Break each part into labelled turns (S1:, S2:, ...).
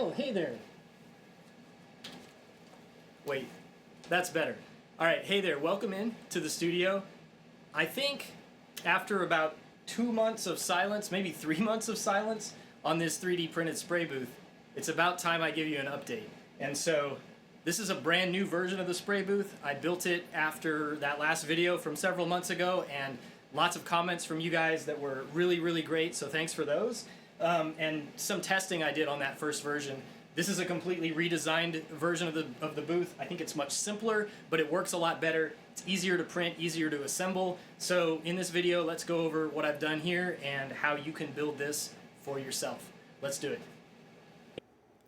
S1: Oh, hey there. Wait, that's better. All right, hey there, welcome in to the studio. I think after about 2 months of silence, maybe 3 months of silence on this 3D printed spray booth, it's about time I give you an update. And so this is a brand new version of the spray booth. I built it after that last video from several months ago, and lots of comments from you guys that were really, really great, so thanks for those. And some testing I did on that first version. This is a completely redesigned version of the booth. I think it's much simpler, but it works a lot better. It's easier to print, easier to assemble. So in this video, let's go over what I've done here and how you can build this for yourself. Let's do it.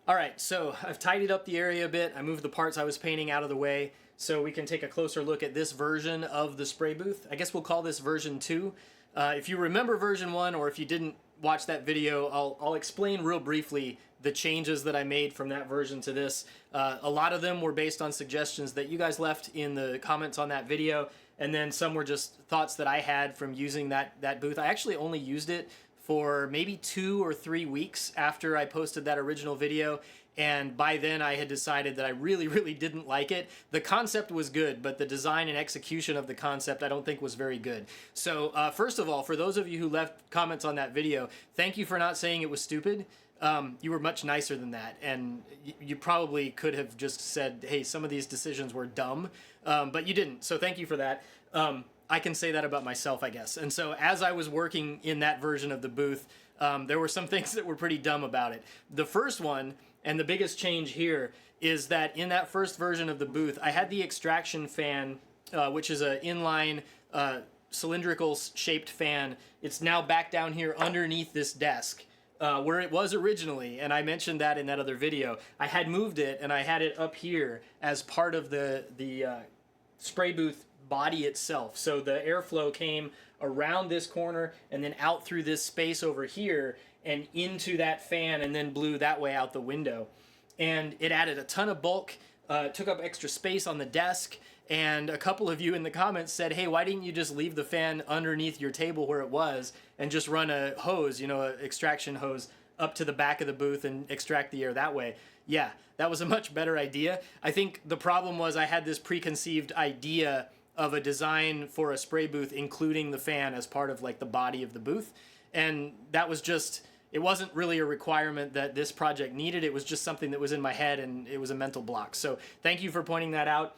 S1: All right, so I've tidied up the area a bit. I moved the parts I was painting out of the way so we can take a closer look at this version of the spray booth. I guess we'll call this version 2. If you remember version 1, or if you didn't watch that video, I'll explain real briefly the changes that I made from that version to this. A lot of them were based on suggestions that you guys left in the comments on that video, and then some were just thoughts that I had from using that booth. I actually only used it for maybe 2 or 3 weeks after I posted that original video, and by then I had decided that I really, really didn't like it. The concept was good, but the design and execution of the concept I don't think was very good. So first of all, for those of you who left comments on that video, thank you for not saying it was stupid. You were much nicer than that, and you probably could have just said, hey, some of these decisions were dumb, but you didn't, so thank you for that. I can say that about myself, I guess. And so as I was working in that version of the booth, there were some things that were pretty dumb about it. The first one, and the biggest change here, is that in that first version of the booth, I had the extraction fan, which is an inline cylindrical shaped fan. It's now back down here underneath this desk, where it was originally, and I mentioned that in that other video. I had moved it, and I had it up here as part of the spray booth body itself. So the airflow came around this corner and then out through this space over here and into that fan and then blew that way out the window. And it added a ton of bulk, took up extra space on the desk, and a couple of you in the comments said, hey, why didn't you just leave the fan underneath your table where it was and just run a hose, you know, an extraction hose up to the back of the booth and extract the air that way? Yeah, that was a much better idea. I think the problem was I had this preconceived idea of a design for a spray booth including the fan as part of like the body of the booth, and that was just, it wasn't really a requirement that this project needed. It was just something that was in my head, and it was a mental block. So thank you for pointing that out.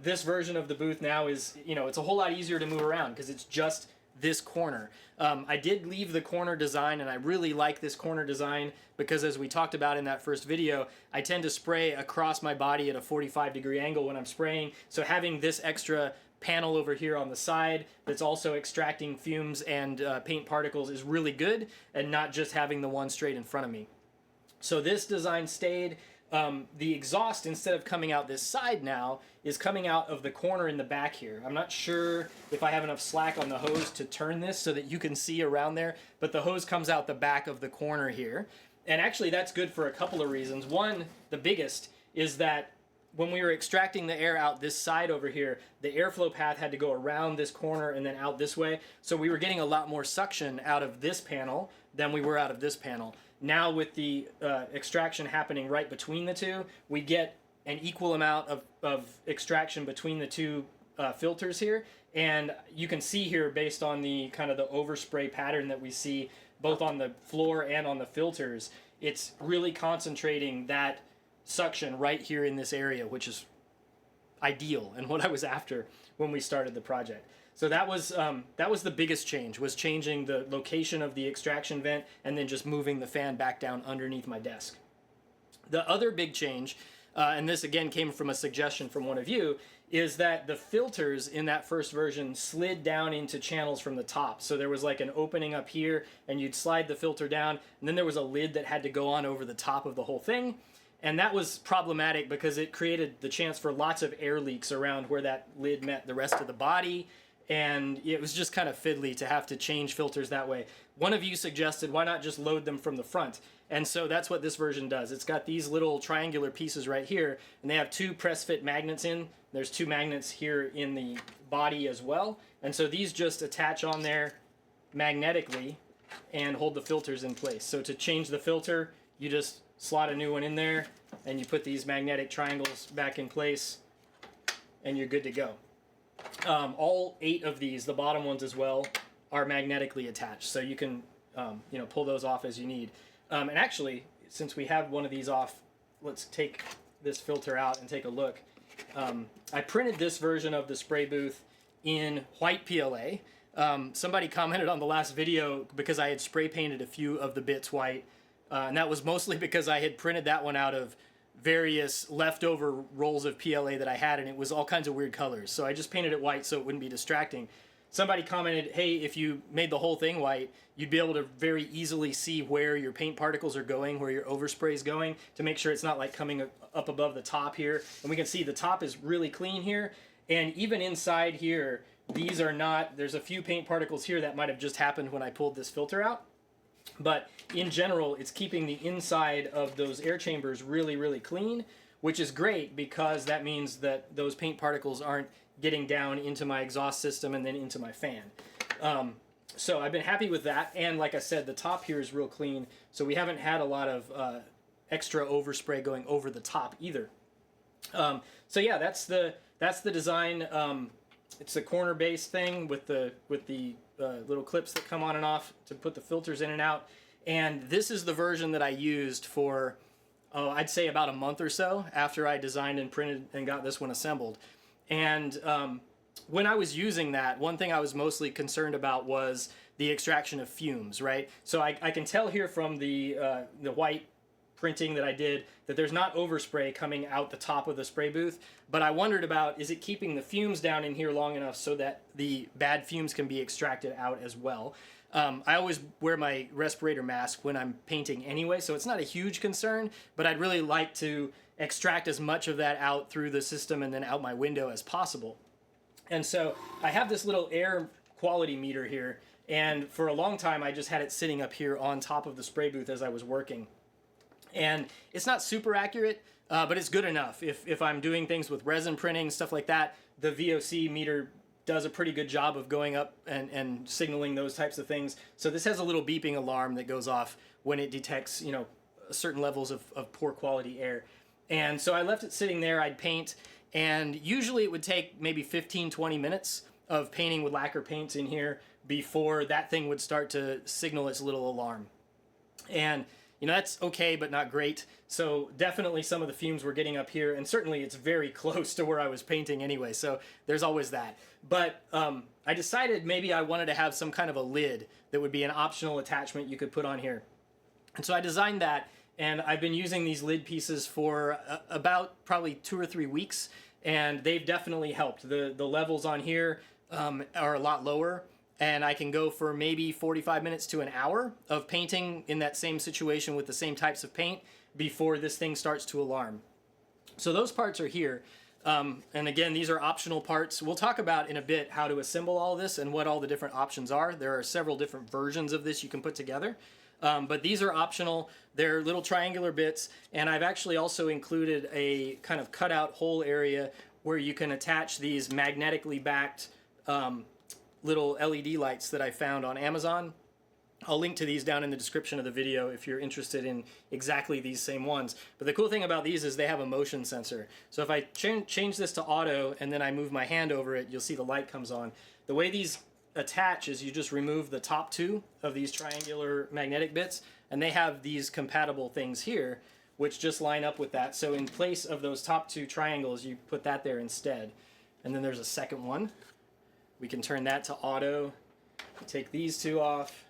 S1: This version of the booth now is, you know, it's a whole lot easier to move around because it's just this corner. I did leave the corner design, and I really like this corner design because, as we talked about in that first video, I tend to spray across my body at a 45-degree angle when I'm spraying. So having this extra panel over here on the side that's also extracting fumes and paint particles is really good, and not just having the one straight in front of me. So this design stayed. The exhaust, instead of coming out this side now, is coming out of the corner in the back here. I'm not sure if I have enough slack on the hose to turn this so that you can see around there, but the hose comes out the back of the corner here. And actually that's good for a couple of reasons. One, the biggest, is that when we were extracting the air out this side over here, the airflow path had to go around this corner and then out this way. So we were getting a lot more suction out of this panel than we were out of this panel. Now with the extraction happening right between the two, we get an equal amount of extraction between the two filters here. And you can see here, based on the kind of the overspray pattern that we see both on the floor and on the filters, it's really concentrating that suction right here in this area, which is ideal and what I was after when we started the project. So that was the biggest change, was changing the location of the extraction vent and then just moving the fan back down underneath my desk. The other big change, and this again came from a suggestion from one of you, is that the filters in that first version slid down into channels from the top. So there was like an opening up here, and you'd slide the filter down, and then there was a lid that had to go on over the top of the whole thing. And that was problematic because it created the chance for lots of air leaks around where that lid met the rest of the body, and it was just kind of fiddly to have to change filters that way. One of you suggested, why not just load them from the front? And so that's what this version does. It's got these little triangular pieces right here, and they have 2 press fit magnets in. There's 2 magnets here in the body as well. And so these just attach on there magnetically and hold the filters in place. So to change the filter, you just slot a new one in there, and you put these magnetic triangles back in place, and you're good to go. All 8 of these, the bottom ones as well, are magnetically attached, so you can pull those off as you need. And actually, since we have one of these off, let's take this filter out and take a look. I printed this version of the spray booth in white PLA. Somebody commented on the last video because I had spray painted a few of the bits white, and that was mostly because I had printed that one out of various leftover rolls of PLA that I had, and it was all kinds of weird colors. So I just painted it white so it wouldn't be distracting. Somebody commented, hey, if you made the whole thing white, you'd be able to very easily see where your paint particles are going, where your overspray is going, to make sure it's not like coming up above the top here. And we can see the top is really clean here. And even inside here, these are not, there's a few paint particles here that might have just happened when I pulled this filter out. But in general, it's keeping the inside of those air chambers really, really clean, which is great because that means that those paint particles aren't getting down into my exhaust system and then into my fan. So I've been happy with that. And like I said, the top here is real clean. So we haven't had a lot of extra overspray going over the top either. So yeah, that's the design. It's a corner-based thing with the little clips that come on and off to put the filters in and out. And this is the version that I used for, I'd say about a month or so after I designed and printed and got this one assembled. And when I was using that, one thing I was mostly concerned about was the extraction of fumes, right? So I can tell here from the white printing that I did that there's not overspray coming out the top of the spray booth, but I wondered about, is it keeping the fumes down in here long enough so that the bad fumes can be extracted out as well? I always wear my respirator mask when I'm painting anyway, so it's not a huge concern, but I'd really like to extract as much of that out through the system and then out my window as possible. And so I have this little air quality meter here, and for a long time I just had it sitting up here on top of the spray booth as I was working. And it's not super accurate, but it's good enough. If I'm doing things with resin printing, stuff like that, the VOC meter does a pretty good job of going up and signaling those types of things. So this has a little beeping alarm that goes off when it detects, certain levels of poor quality air. And so I left it sitting there, I'd paint, and usually it would take maybe 15-20 minutes of painting with lacquer paints in here before that thing would start to signal its little alarm. And that's okay, but not great. So definitely some of the fumes were getting up here, and certainly it's very close to where I was painting anyway, so there's always that. But I decided maybe I wanted to have some kind of a lid that would be an optional attachment you could put on here. And so I designed that, and I've been using these lid pieces for about probably 2 or 3 weeks, and they've definitely helped. The levels on here are a lot lower, and I can go for maybe 45 minutes to an hour of painting in that same situation with the same types of paint before this thing starts to alarm. So those parts are here. And again, these are optional parts. We'll talk about in a bit how to assemble all this and what all the different options are. There are several different versions of this you can put together. But these are optional. They're little triangular bits, and I've actually also included a kind of cutout hole area where you can attach these magnetically backed little LED lights that I found on Amazon. I'll link to these down in the description of the video if you're interested in exactly these same ones. But the cool thing about these is they have a motion sensor. So if I change this to auto and then I move my hand over it, you'll see the light comes on. The way these attach is you just remove the top 2 of these triangular magnetic bits, and they have these compatible things here which just line up with that. So in place of those top 2 triangles, you put that there instead. And then there's a second one. We can turn that to auto, take these 2 off,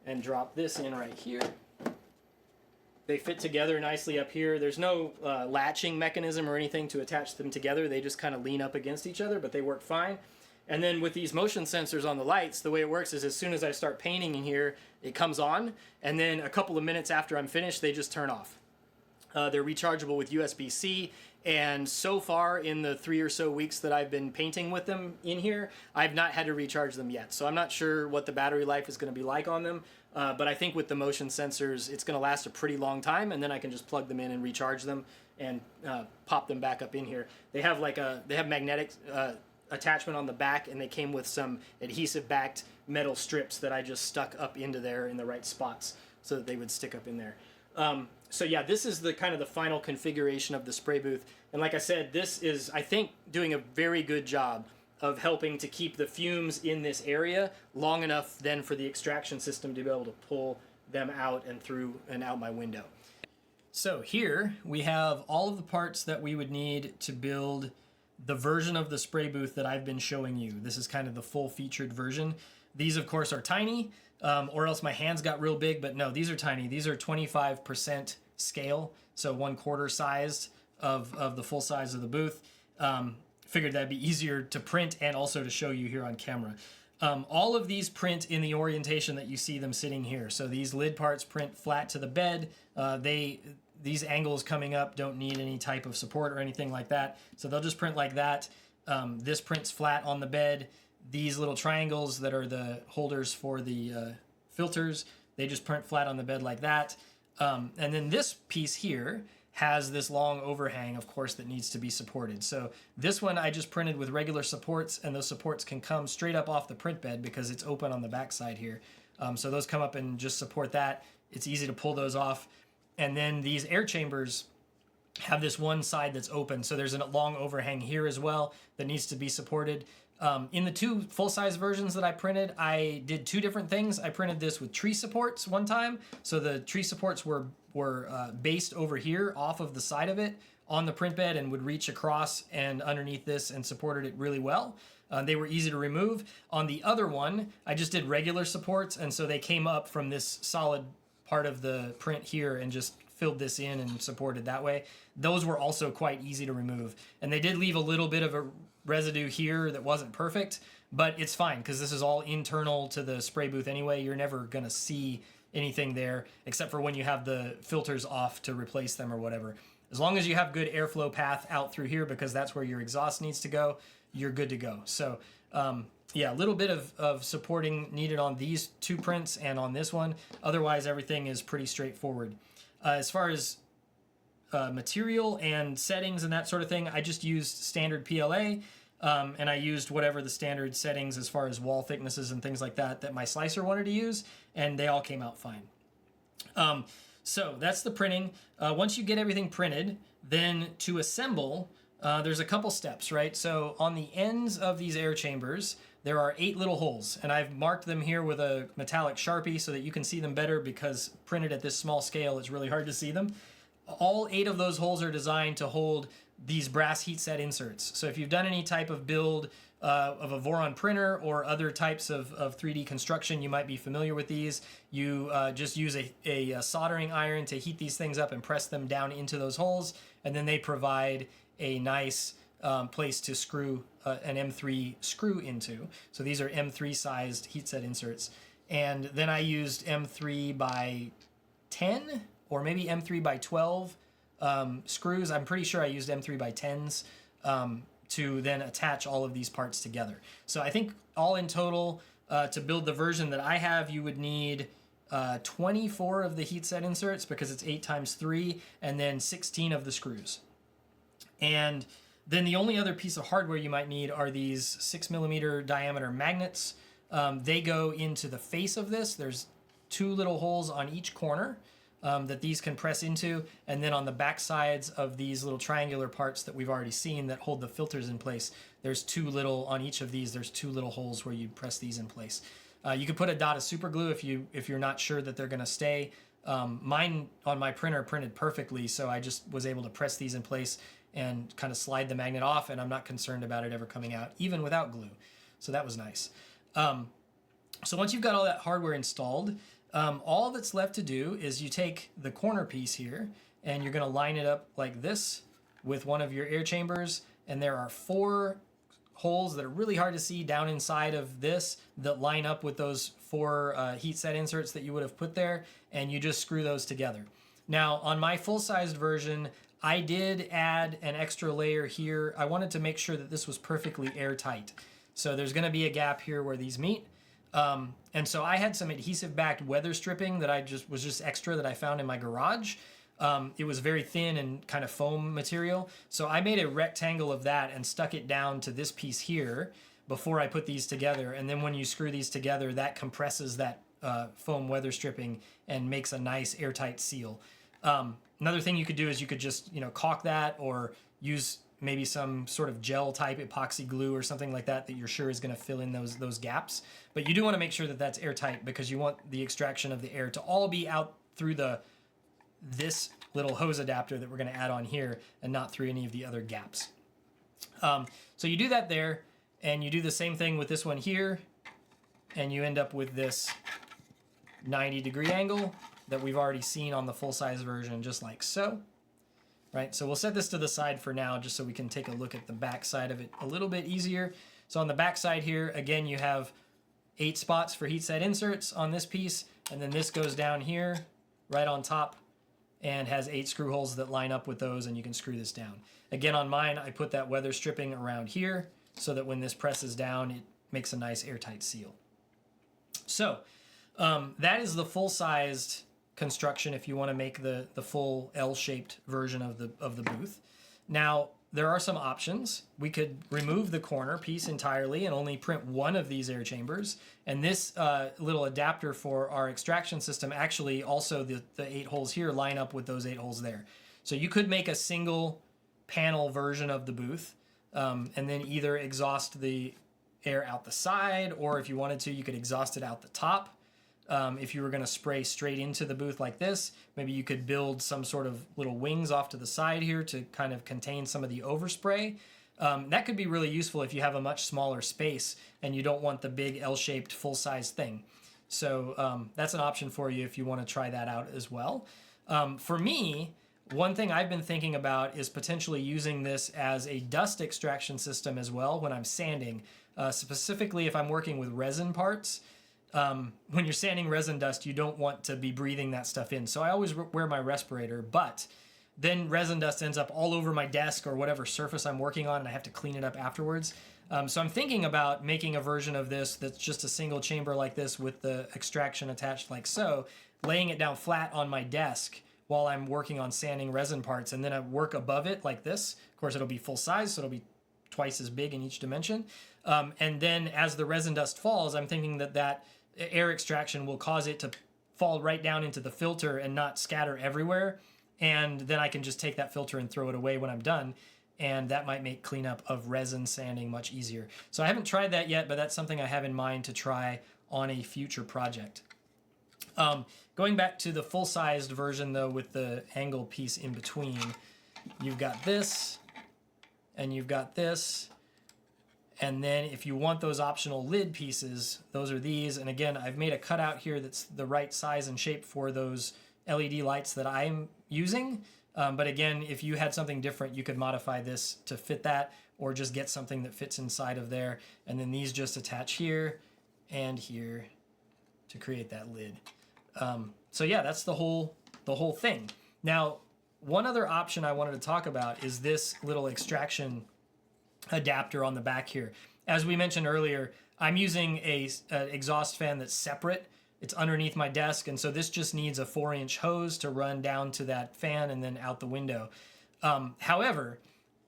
S1: and drop this in right here. They fit together nicely up here. There's no latching mechanism or anything to attach them together. They just kind of lean up against each other, but they work fine. And then with these motion sensors on the lights, the way it works is as soon as I start painting in here, it comes on, and then a couple of minutes after I'm finished, they just turn off. They're rechargeable with USB-C, and so far in the 3 or so weeks that I've been painting with them in here, I've not had to recharge them yet. So I'm not sure what the battery life is going to be like on them, but I think with the motion sensors, it's going to last a pretty long time, and then I can just plug them in and recharge them and pop them back up in here. They have magnetic attachment on the back, and they came with some adhesive-backed metal strips that I just stuck up into there in the right spots so that they would stick up in there. So yeah, this is the kind of the final configuration of the spray booth. And like I said, this is, I think, doing a very good job of helping to keep the fumes in this area long enough then for the extraction system to be able to pull them out and through and out my window. So here we have all of the parts that we would need to build the version of the spray booth that I've been showing you. This is kind of the full featured version. These of course are tiny, or else my hands got real big, but no, these are tiny. These are 25% scale, so 1/4 sized of the full size of the booth. Figured that'd be easier to print and also to show you here on camera. All of these print in the orientation that you see them sitting here. So these lid parts print flat to the bed. These angles coming up don't need any type of support or anything like that. So they'll just print like that. This prints flat on the bed. These little triangles that are the holders for the filters, they just print flat on the bed like that. And then this piece here has this long overhang, of course, that needs to be supported. So this one I just printed with regular supports, and those supports can come straight up off the print bed because it's open on the back side here. So those come up and just support that. It's easy to pull those off. And then these air chambers have this one side that's open. So there's a long overhang here as well that needs to be supported. In the two full-size versions that I printed, I did two different things. I printed this with tree supports one time. So the tree supports were based over here off of the side of it on the print bed and would reach across and underneath this and supported it really well. They were easy to remove. On the other one, I just did regular supports, and so they came up from this solid part of the print here and just filled this in and supported that way. Those were also quite easy to remove. And they did leave a little bit of a residue here that wasn't perfect, but it's fine because this is all internal to the spray booth anyway. You're never gonna see anything there except for when you have the filters off to replace them or whatever. As long as you have good airflow path out through here, because that's where your exhaust needs to go, you're good to go. So yeah, a little bit of supporting needed on these two prints and on this one. Otherwise, everything is pretty straightforward. As far as material and settings and that sort of thing, I just used standard PLA, and I used whatever the standard settings as far as wall thicknesses and things like that my slicer wanted to use, and they all came out fine. So that's the printing. Once you get everything printed, then to assemble, there's a couple steps, right? So on the ends of these air chambers, there are 8 little holes, and I've marked them here with a metallic Sharpie so that you can see them better, because printed at this small scale, it's really hard to see them. All 8 of those holes are designed to hold these brass heat set inserts. So if you've done any type of build of a Voron printer or other types of 3D construction, you might be familiar with these. You just use a soldering iron to heat these things up and press them down into those holes, and then they provide a nice place to screw an M3 screw into. So these are M3 sized heat set inserts. And then I used M3 by 10 or maybe M3 by 12 screws. I'm pretty sure I used M3 by 10s to then attach all of these parts together. So I think all in total, to build the version that I have, you would need 24 of the heat set inserts, because it's 8 times 3, and then 16 of the screws. And then the only other piece of hardware you might need are these 6mm diameter magnets. They go into the face of this. There's 2 little holes on each corner that these can press into, and then on the back sides of these little triangular parts that we've already seen that hold the filters in place, there's 2 little, on each of these, there's 2 little holes where you press these in place. You could put a dot of super glue if you're not sure that they're gonna stay. Mine on my printer printed perfectly, so I just was able to press these in place and kind of slide the magnet off, and I'm not concerned about it ever coming out, even without glue. So that was nice. So once you've got all that hardware installed, all that's left to do is you take the corner piece here, and you're gonna line it up like this with one of your air chambers, and there are 4 holes that are really hard to see down inside of this that line up with those 4 heat set inserts that you would have put there, and you just screw those together. Now, on my full-sized version, I did add an extra layer here. I wanted to make sure that this was perfectly airtight. So there's gonna be a gap here where these meet. And so I had some adhesive-backed weather stripping that was just extra that I found in my garage. It was very thin and kind of foam material. So I made a rectangle of that and stuck it down to this piece here before I put these together. And then when you screw these together, that compresses that foam weather stripping and makes a nice airtight seal. Another thing you could do is you could just, caulk that or use maybe some sort of gel type epoxy glue or something like that you're sure is going to fill in those gaps. But you do want to make sure that that's airtight because you want the extraction of the air to all be out through this little hose adapter that we're going to add on here and not through any of the other gaps. So you do that there, and you do the same thing with this one here, and you end up with this 90-degree angle that we've already seen on the full-size version, just like so. Right, so we'll set this to the side for now just so we can take a look at the back side of it a little bit easier. So on the back side here, again, you have 8 spots for heat set inserts on this piece, and then this goes down here right on top and has 8 screw holes that line up with those, and you can screw this down. Again, on mine, I put that weather stripping around here so that when this presses down, it makes a nice airtight seal. So that is the full-sized construction if you want to make the full L-shaped version of the booth. Now, there are some options. We could remove the corner piece entirely and only print one of these air chambers. And this little adapter for our extraction system, actually also the 8 holes here line up with those 8 holes there. So you could make a single panel version of the booth and then either exhaust the air out the side, or if you wanted to, you could exhaust it out the top. If you were going to spray straight into the booth like this, maybe you could build some sort of little wings off to the side here to kind of contain some of the overspray. That could be really useful if you have a much smaller space and you don't want the big L-shaped full-size thing. So that's an option for you if you want to try that out as well. For me, one thing I've been thinking about is potentially using this as a dust extraction system as well when I'm sanding, specifically if I'm working with resin parts. When you're sanding resin dust, you don't want to be breathing that stuff in. So I always wear my respirator, but then resin dust ends up all over my desk or whatever surface I'm working on, and I have to clean it up afterwards. So I'm thinking about making a version of this that's just a single chamber like this with the extraction attached like so, laying it down flat on my desk while I'm working on sanding resin parts, and then I work above it like this. Of course, it'll be full size, so it'll be twice as big in each dimension. And then as the resin dust falls, I'm thinking that air extraction will cause it to fall right down into the filter and not scatter everywhere. And then I can just take that filter and throw it away when I'm done. And that might make cleanup of resin sanding much easier. So I haven't tried that yet, but that's something I have in mind to try on a future project. Going back to the full-sized version, though, with the angle piece in between, you've got this, and you've got this. And then if you want those optional lid pieces, those are these. And again, I've made a cutout here that's the right size and shape for those LED lights that I'm using. But again, if you had something different, you could modify this to fit that, or just get something that fits inside of there. And then these just attach here and here to create that lid. So yeah, that's the whole thing. Now, one other option I wanted to talk about is this little extraction adapter on the back here. As we mentioned earlier, I'm using a exhaust fan that's separate. It's underneath my desk, and so this just needs a 4-inch hose to run down to that fan and then out the window. However,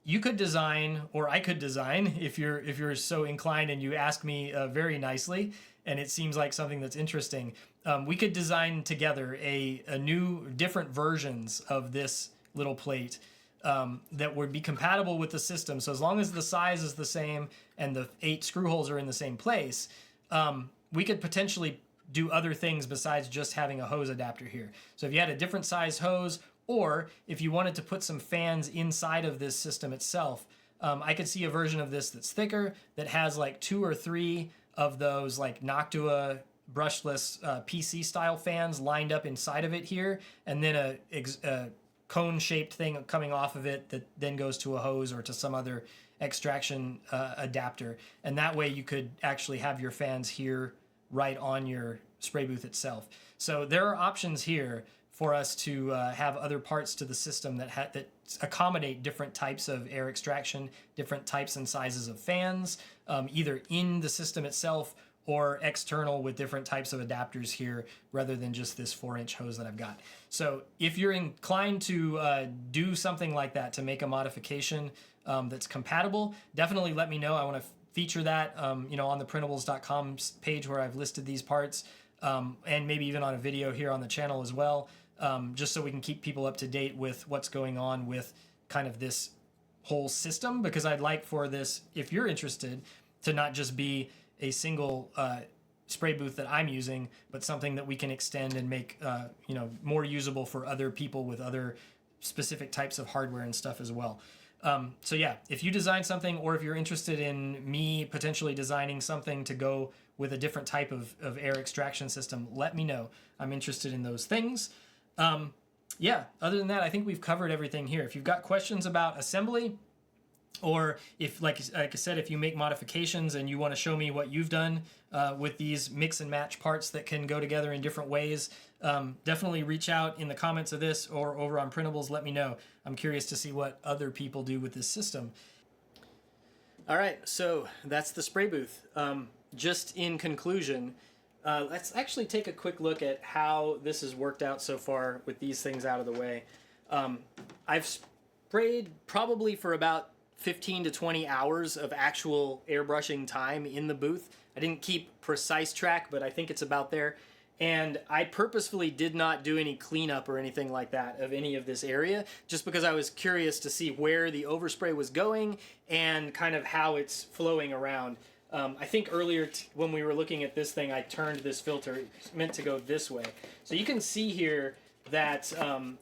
S1: you could design, or I could design, if you're so inclined and you ask me very nicely, and it seems like something that's interesting, we could design together a new, different versions of this little plate that would be compatible with the system. So as long as the size is the same and the 8 screw holes are in the same place, we could potentially do other things besides just having a hose adapter here. So if you had a different size hose, or if you wanted to put some fans inside of this system itself, I could see a version of this that's thicker, that has like 2 or 3 of those like Noctua brushless PC style fans lined up inside of it here, and then a cone-shaped thing coming off of it that then goes to a hose or to some other extraction adapter. And that way you could actually have your fans here right on your spray booth itself. So there are options here for us to have other parts to the system that accommodate different types of air extraction, different types and sizes of fans, either in the system itself or external with different types of adapters here rather than just this 4-inch hose that I've got. So if you're inclined to do something like that, to make a modification that's compatible, definitely let me know. I want to feature that on the printables.com page where I've listed these parts, and maybe even on a video here on the channel as well. just so we can keep people up to date with what's going on with kind of this whole system, because I'd like for this, if you're interested, to not just be a single spray booth that I'm using, but something that we can extend and make more usable for other people with other specific types of hardware and stuff as well. So yeah, if you design something, or if you're interested in me potentially designing something to go with a different type of air extraction system, let me know. I'm interested in those things. Yeah, other than that, I think we've covered everything here. If you've got questions about assembly, or if, like I said, if you make modifications and you want to show me what you've done with these mix and match parts that can go together in different ways, definitely reach out in the comments of this or over on Printables. Let me know. I'm curious to see what other people do with this system. All right, so that's the spray booth. Just in conclusion, let's actually take a quick look at how this has worked out so far with these things out of the way. I've sprayed probably for about 15 to 20 hours of actual airbrushing time in the booth. I didn't keep precise track, but I think it's about there. And I purposefully did not do any cleanup or anything like that of any of this area, just because I was curious to see where the overspray was going and kind of how it's flowing around. I think earlier when we were looking at this thing, I turned this filter. It's meant to go this way. So you can see here that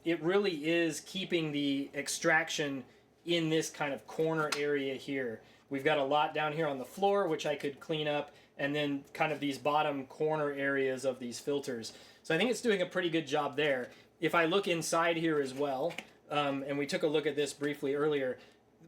S1: it really is keeping the extraction in this kind of corner area here. We've got a lot down here on the floor, which I could clean up, and then kind of these bottom corner areas of these filters. So I think it's doing a pretty good job there. If I look inside here as well, and we took a look at this briefly earlier,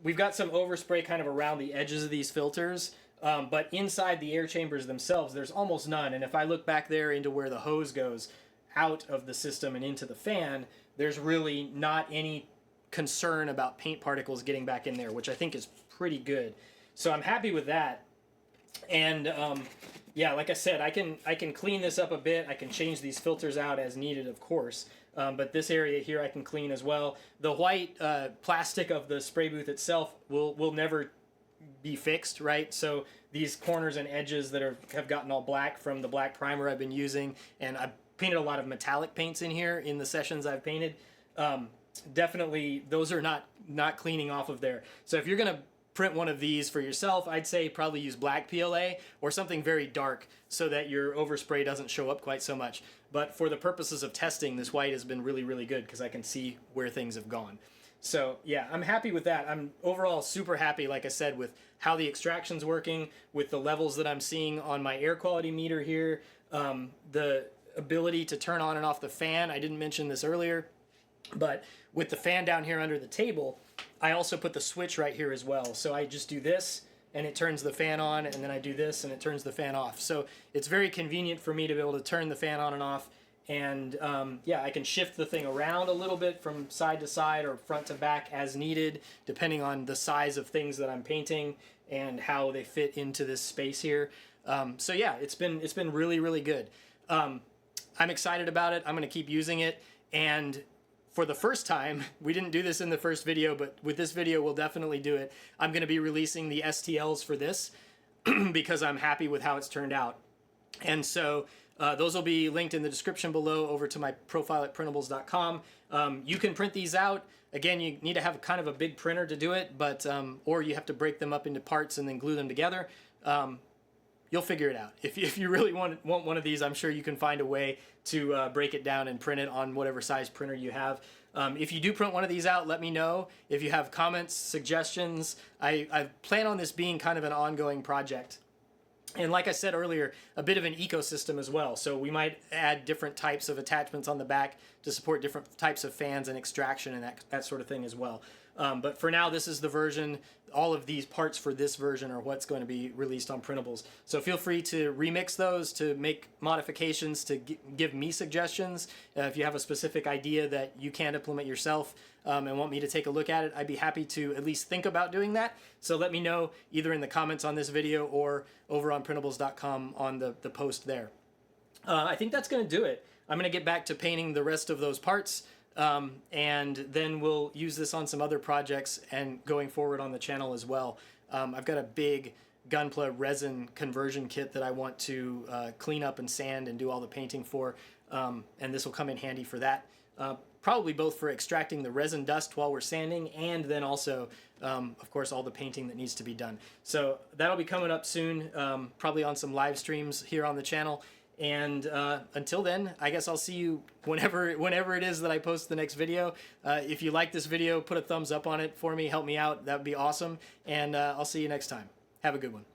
S1: we've got some overspray kind of around the edges of these filters, but inside the air chambers themselves, there's almost none. And if I look back there into where the hose goes out of the system and into the fan, there's really not any concern about paint particles getting back in there, which I think is pretty good. So I'm happy with that. And yeah, like I said, I can clean this up a bit. I can change these filters out as needed, of course. But this area here I can clean as well. The white plastic of the spray booth itself will never be fixed, right? So these corners and edges that have gotten all black from the black primer I've been using, and I've painted a lot of metallic paints in here in the sessions I've painted. Definitely those are not cleaning off of there. So if you're gonna print one of these for yourself, I'd say probably use black PLA or something very dark so that your overspray doesn't show up quite so much. But for the purposes of testing, this white has been really, really good because I can see where things have gone. So yeah, I'm happy with that. I'm overall super happy, like I said, with how the extraction's working, with the levels that I'm seeing on my air quality meter here, the ability to turn on and off the fan. I didn't mention this earlier, but with the fan down here under the table, I also put the switch right here as well. So I just do this and it turns the fan on, and then I do this and it turns the fan off. So it's very convenient for me to be able to turn the fan on and off. And yeah, I can shift the thing around a little bit from side to side or front to back as needed, depending on the size of things that I'm painting and how they fit into this space here. So yeah, it's been really, really good. I'm excited about it. I'm going to keep using it. And for the first time, we didn't do this in the first video, but with this video, we'll definitely do it. I'm going to be releasing the STLs for this because I'm happy with how it's turned out. And so those will be linked in the description below over to my profile at printables.com. You can print these out. Again, you need to have kind of a big printer to do it, but or you have to break them up into parts and then glue them together. You'll figure it out. If you really want one of these, I'm sure you can find a way to break it down and print it on whatever size printer you have. If you do print one of these out, let me know. If you have comments, suggestions, I plan on this being kind of an ongoing project. And like I said earlier, a bit of an ecosystem as well. So we might add different types of attachments on the back to support different types of fans and extraction and that sort of thing as well. But for now, this is the version. All of these parts for this version are what's going to be released on Printables. So feel free to remix those, to make modifications, to give me suggestions. If you have a specific idea that you can't implement yourself and want me to take a look at it, I'd be happy to at least think about doing that. So let me know either in the comments on this video or over on printables.com on the post there. I think that's going to do it. I'm going to get back to painting the rest of those parts. And then we'll use this on some other projects and going forward on the channel as well. I've got a big Gunpla resin conversion kit that I want to clean up and sand and do all the painting for, and this will come in handy for that. probably both for extracting the resin dust while we're sanding, and then also, of course, all the painting that needs to be done. So that'll be coming up soon, probably on some live streams here on the channel. And until then, I guess I'll see you whenever it is that I post the next video. If you like this video, put a thumbs up on it for me, help me out. That would be awesome. And I'll see you next time. Have a good one.